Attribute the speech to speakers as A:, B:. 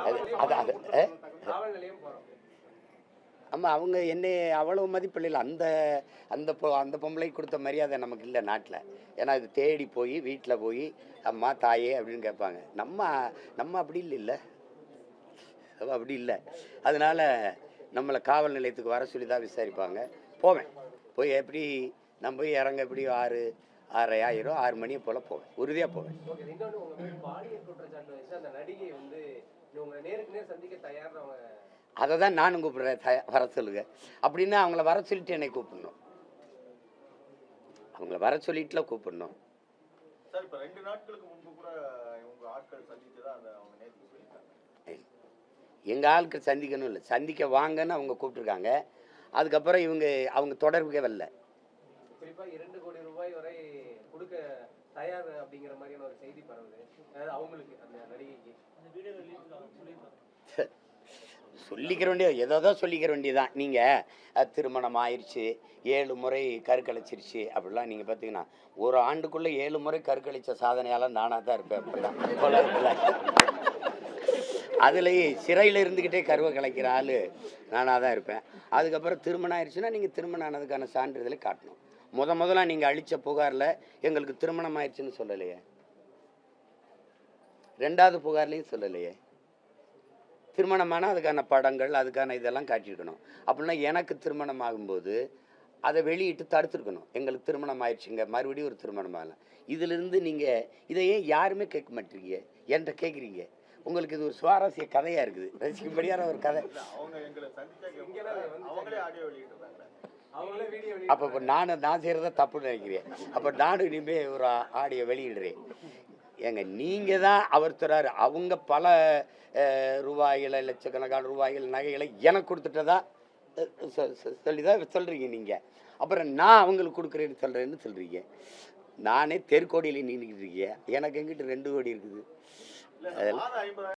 A: அது அது ஆமாம், அவங்க என்ன அவ்வளவு மதிப்பில்லை. அந்த அந்த அந்த பொம்பளைக்கு கொடுத்த மரியாதை நமக்கு இல்லை நாட்டில். ஏன்னா இது தேடி போய் வீட்டில் போய் அம்மா தாயே அப்படின்னு கேட்பாங்க. நம்ம நம்ம அப்படி இல்லை, அப்படி இல்லை. அதனால நம்மளை காவல் நிலையத்துக்கு வர சொல்லி தான் விசாரிப்பாங்க. போவேன், போய் எப்படி நான் போய் இறங்க எப்படி 6:30 ஆயிரும், 6 மணியை போல் போவேன், உறுதியாக போவேன். அதை தான் நானும் கூப்பிடுறேன், வர சொல்லுங்க அப்படின்னா. அவங்கள வர சொல்லிட்டு என்னை கூப்பிடணும், அவங்கள வர சொல்லிட்டுல கூப்பிடணும். எங்க ஆட்கள் சந்திக்கணும் இல்லை, சந்திக்க வாங்கன்னு அவங்க கூப்பிட்டுருக்காங்க. அதுக்கப்புறம் அவங்க தொடர்புக்கே வரல. குறிப்பா 2 கோடி ரூபாய் வரை கொடுக்க தயார் அப்படிங்கிற மாதிரியான ஒரு செய்தி பரவுது. அவங்களுக்கு அந்த நடிகைக்கு சொல்லிக்கிற வேண்டியது ஏதோ சொல்லிக்கிற வேண்டியதுதான். நீங்கள் திருமணம் ஆயிடுச்சு, 7 முறை கருக்கழிச்சிருச்சு அப்படிலாம் நீங்கள் பார்த்தீங்கன்னா, ஒரு ஆண்டுக்குள்ளே 7 முறை கருக்கழிச்ச சாதனையால் நானாக தான் இருப்பேன். அப்படிலாம் உலகத்தில் அதுலேயே சிறையில் இருந்துக்கிட்டே கருவை கலைக்கிற ஆள் நானாக தான் இருப்பேன். அதுக்கப்புறம் திருமணம் ஆயிடுச்சுன்னா நீங்கள் திருமணம் ஆனதுக்கான சான்றிதழை காட்டணும். முதல்ல நீங்கள் அளித்த புகாரில் எங்களுக்கு திருமணம் ஆயிடுச்சுன்னு சொல்லலையே, 2வது புகார்லையும் சொல்லலையே. திருமணமான அதுக்கான படங்கள் அதுக்கான இதெல்லாம் காட்டியிருக்கணும். அப்படின்னா எனக்கு திருமணம் ஆகும்போது அதை வெளியிட்டு தடுத்துருக்கணும். எங்களுக்கு திருமணம் ஆயிடுச்சுங்க, மறுபடியும் ஒரு திருமணம் ஆகலாம். இதிலிருந்து நீங்கள் இதையே யாருமே கேட்க மாட்டீங்க, என்கிட்ட கேட்குறீங்க. உங்களுக்கு இது ஒரு சுவாரஸ்ய கதையாக இருக்குது, ரசிக்கும்படியான ஒரு கதை. அப்போ இப்போ நான் செய்கிறத தப்புன்னு நினைக்கிறேன். அப்போ நானும் இனிமேல் ஒரு ஆடியோ வெளியிடுறேன். ஏங்க நீங்கள் தான் அவர் தராரு, அவங்க பல ரூபாய்களை லட்சக்கணக்கான ரூபாய்கள் நகைகளை எனக்கு கொடுத்துட்டதா சொல்லி தான் சொல்கிறீங்க நீங்கள். அப்புறம் நான் அவங்களுக்கு கொடுக்குறேன்னு சொல்கிறீங்க. நானே தெருக்கோடியில் நின்றுக்கிட்டு இருக்கேன், எனக்கு எங்கிட்ட 2 கோடி இருக்குது. அதெல்லாம்